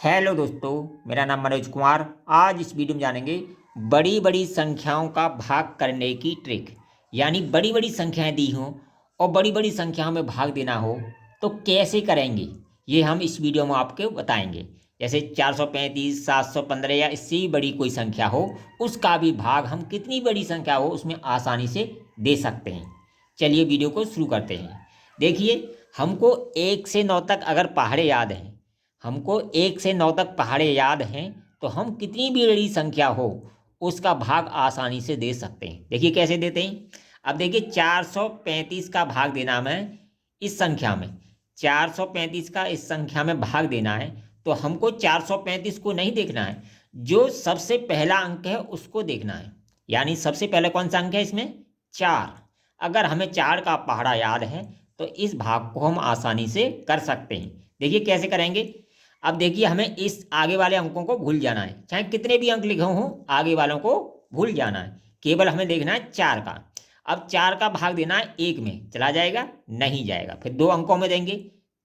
Hello दोस्तों, मेरा नाम मनोज कुमार। आज इस वीडियो में जानेंगे बड़ी बड़ी संख्याओं का भाग करने की ट्रिक। यानी बड़ी बड़ी संख्याएं दी हों और बड़ी बड़ी संख्याओं में भाग देना हो तो कैसे करेंगे, ये हम इस वीडियो में आपको बताएंगे। जैसे 435, 715 या इससे भी बड़ी कोई संख्या हो, उसका भी भाग हम कितनी बड़ी संख्या हो उसमें आसानी से दे सकते हैं। चलिए वीडियो को शुरू करते हैं। देखिए, हमको 1 से 9 तक अगर पहाड़े याद हैं, हमको 1 से 9 तक पहाड़े याद हैं, तो हम कितनी भी बड़ी संख्या हो उसका भाग आसानी से दे सकते हैं। देखिए कैसे देते हैं। अब देखिए, 435 का भाग देना है इस संख्या में। 435 का इस संख्या में भाग देना है तो हमको 435 को नहीं देखना है, जो सबसे पहला अंक है उसको देखना है। यानी सबसे पहले कौन सा अंक है इसमें? 4। अगर हमें 4 का पहाड़ा याद है तो इस भाग को हम आसानी से कर सकते हैं। देखिए कैसे करेंगे। अब देखिए, हमें इस आगे वाले अंकों को भूल जाना है, चाहे कितने भी अंक लिखे हों आगे वालों को भूल जाना है। केवल हमें देखना है 4 का। अब 4 का भाग देना है 1 में, चला जाएगा? नहीं जाएगा। फिर 2 अंकों में देंगे,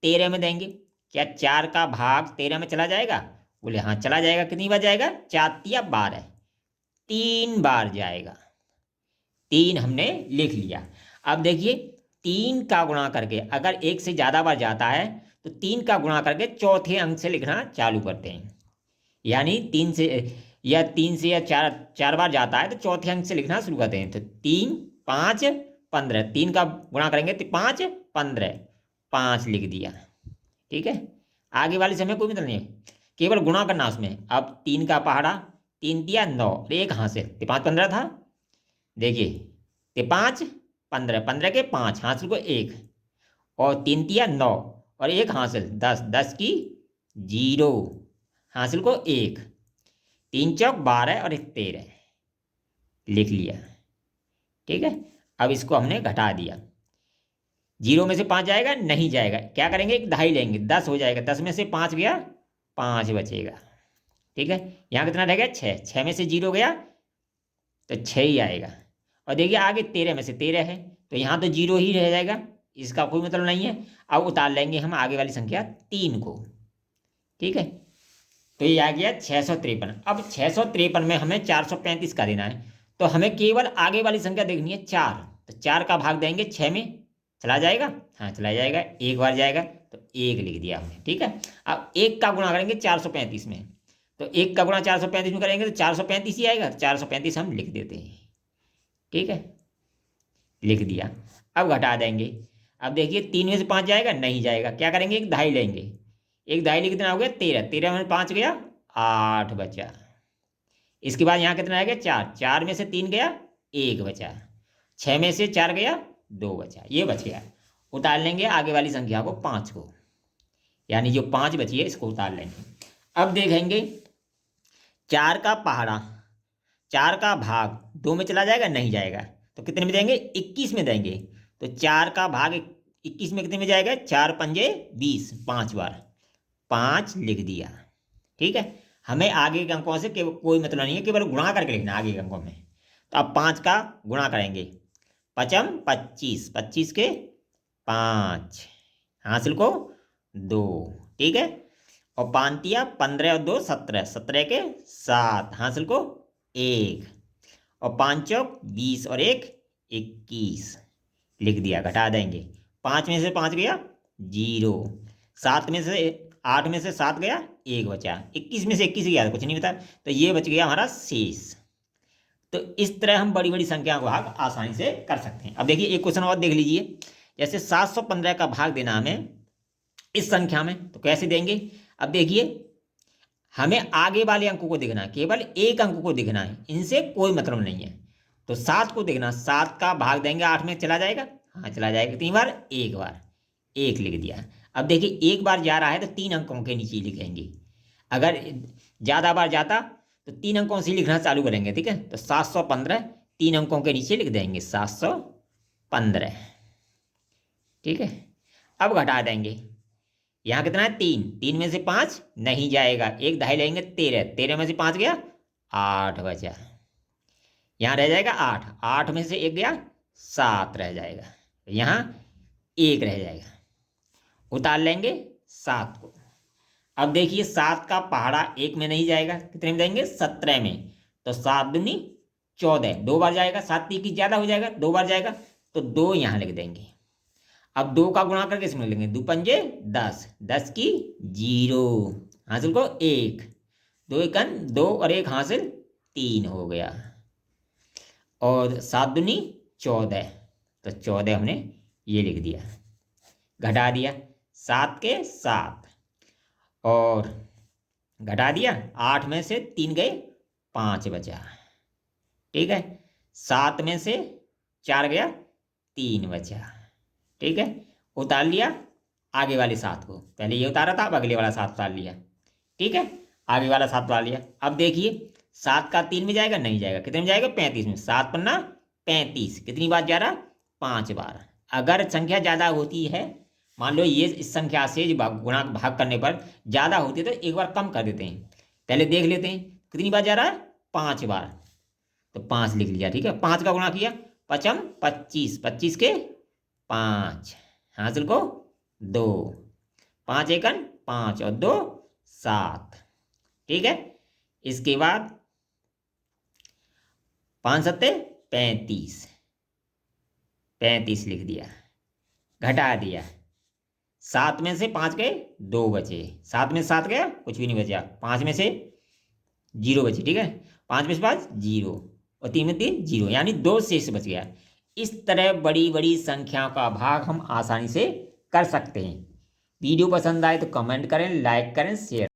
13 में देंगे। क्या 4 का भाग 13 में चला जाएगा? बोले हाँ चला जाएगा। कितनी बार जाएगा? 4 या 12, 3 बार जाएगा। 3 हमने लिख लिया। अब देखिए, 3 का गुणा करके अगर 1 से ज़्यादा बार जाता है तो 3 का गुणा करके चौथे अंक से लिखना चालू करते हैं। यानी 3 से या 4 बार जाता है तो चौथे अंक से लिखना शुरू करते हैं। तो 3, 5, 15। 3 का गुणा करेंगे तो 5, 15, 5 लिख दिया। ठीक है, आगे वाले समय कोई मतलब नहीं है, केवल गुणा करना उसमें। अब 3 का पहाड़ा, 3 दिया 9, एक हासिल, तो 5 15 था। देखिए, तो 5 15, 15 के 5, हासिल को 1, और 3 तिया 9 और 1 हासिल 10, 10 की 0, हासिल को 1, 3 चौक 12 और 1 13 लिख लिया। ठीक है, अब इसको हमने घटा दिया। 0 में से 5 जाएगा? नहीं जाएगा। क्या करेंगे? एक दहाई लेंगे, 10 हो जाएगा। 10 में से 5 गया, 5 बचेगा। ठीक है, यहाँ कितना रह गया? 6। 6 में से 0 गया तो 6 ही आएगा। और देखिए आगे 13 में से 13 है तो यहाँ तो 0 ही रह जाएगा, इसका कोई मतलब नहीं है। अब उतार लेंगे हम आगे वाली संख्या 3 को। ठीक है, तो ये आ गया 653। अब 653 में हमें 435 का देना है तो हमें केवल आगे वाली संख्या देखनी है 4। तो 4 का भाग देंगे 6 में, चला जाएगा? हाँ चला जाएगा, एक बार जाएगा तो 1 लिख दिया हमने। ठीक है, अब 1 का गुणा करेंगे 435 में, तो 1 का गुणा 435 में करेंगे तो 435 ही आएगा। 435 हम लिख देते हैं। ठीक है, लिख दिया। अब घटा देंगे। अब देखिए, 3 में से 5 जाएगा? नहीं जाएगा। क्या करेंगे? एक दहाई लेंगे। एक दहाई लिख कितना हो गया? 13। 13 में 5 गया, 8 बचा। इसके बाद यहाँ कितना आएगा? 4। 4 में से 3 गया, 1 बचा। 6 में से 4 गया, 2 बचा। ये बच गया। उतार लेंगे आगे वाली संख्या को, 5 को, यानी जो 5 बची है इसको उतार लेंगे। अब देखेंगे, 4 का पहाड़ा, 4 का भाग 2 में चला जाएगा? नहीं जाएगा। तो कितने में देंगे? 21 में देंगे। तो 4 का भाग 21 में कितने में जाएगा? 4 पंजे 20, 5 बार, 5 लिख दिया। ठीक है, हमें आगे के अंकों से कोई मतलब नहीं है, केवल गुणा करके लिखना आगे के अंकों में। तो अब 5 का गुणा करेंगे, पचम 25, 25 के 5, हासिल को 2। ठीक है, और 5 तिया 15 और 2 17, 17 के 7, हासिल को 1, और 5 चौक 20 और 1 21 लिख दिया। घटा देंगे, 5 में से 5 गया 0, 7 में से 8 में से 7 गया, 1 बचा। 21 में से 21 गया, कुछ नहीं बता, तो ये बच गया हमारा शेष। तो इस तरह हम बड़ी बड़ी संख्या का भाग आसानी से कर सकते हैं। अब देखिए एक क्वेश्चन और देख लीजिए। जैसे 715 का भाग देना हमें इस संख्या में, तो कैसे देंगे? अब देखिए, हमें आगे वाले अंकों को देखना है, केवल एक अंक को देखना है, इनसे कोई मतलब नहीं है। तो 7 को देखना, 7 का भाग देंगे 8 में, चला जाएगा? हाँ चला जाएगा। 3 बार? एक बार, 1 लिख दिया। अब देखिए, एक बार जा रहा है तो 3 अंकों के नीचे लिखेंगे। अगर ज़्यादा बार जाता तो 3 अंकों से लिखना चालू करेंगे। ठीक है, तो 715 3 अंकों के नीचे लिख देंगे, 715। ठीक है, अब घटा देंगे। यहाँ कितना है? 3। 3 में से 5 नहीं जाएगा, एक दहाई लेंगे, 13। 13 में से 5 गया, 8 बचा। यहाँ रह जाएगा 8, 8 में से 1 गया, 7 रह जाएगा। यहाँ 1 रह जाएगा। उतार लेंगे 7 को। अब देखिए 7 का पहाड़ा 1 में नहीं जाएगा, कितने में जाएंगे 17 में। तो 7 दूनी 14, 2 बार जाएगा, 7 की ज्यादा हो जाएगा, 2 बार जाएगा, तो 2 यहाँ लिख देंगे। अब 2 का गुणा करके इसमें लेंगे, 2 पंजे 10, 10 की 0, हासिल को 1, 2 एकन 2 और 1 हासिल 3 हो गया। और 7 दूनी 14, तो 14 हमने ये लिख दिया, घटा दिया 7 के 7 और घटा दिया, 8 में से 3 गए 5 बचा, ठीक है। 7 में से 4 गया 3 बचा, ठीक है। उतार लिया आगे वाले 7 को, पहले ये उतारा था, अब अगले वाला 7 उतार लिया, ठीक है। आगे वाला 7 उतार लिया। अब देखिए 7 का 3 में जाएगा, नहीं जाएगा, कितने में जाएगा 35 में, 7 पन्ना 35, कितनी बार जा रहा 5 बार। अगर संख्या ज्यादा होती है, मान लो ये इस संख्या से गुणा भाग करने पर ज्यादा होती है, तो एक बार कम कर देते हैं, पहले देख लेते हैं कितनी बार जा रहा है 5 बार, तो 5 लिख लिया, ठीक है। 5 का गुणा किया, 5 25, 25 के 5, हासिल को 2, 5 एकन 5 और 2 7, ठीक है। इसके बाद 5 सत्ते 35, 35 लिख दिया, घटा दिया, 7 में से 5 गए 2 बचे, 7 में से 7 गया कुछ भी नहीं बचा, 5 में से 0 बचे, ठीक है। 5 में से 5 0 और 3 में 3 0, यानी 2 शेष बच गया। इस तरह बड़ी बड़ी संख्याओं का भाग हम आसानी से कर सकते हैं। वीडियो पसंद आए तो कमेंट करें, लाइक करें, शेयर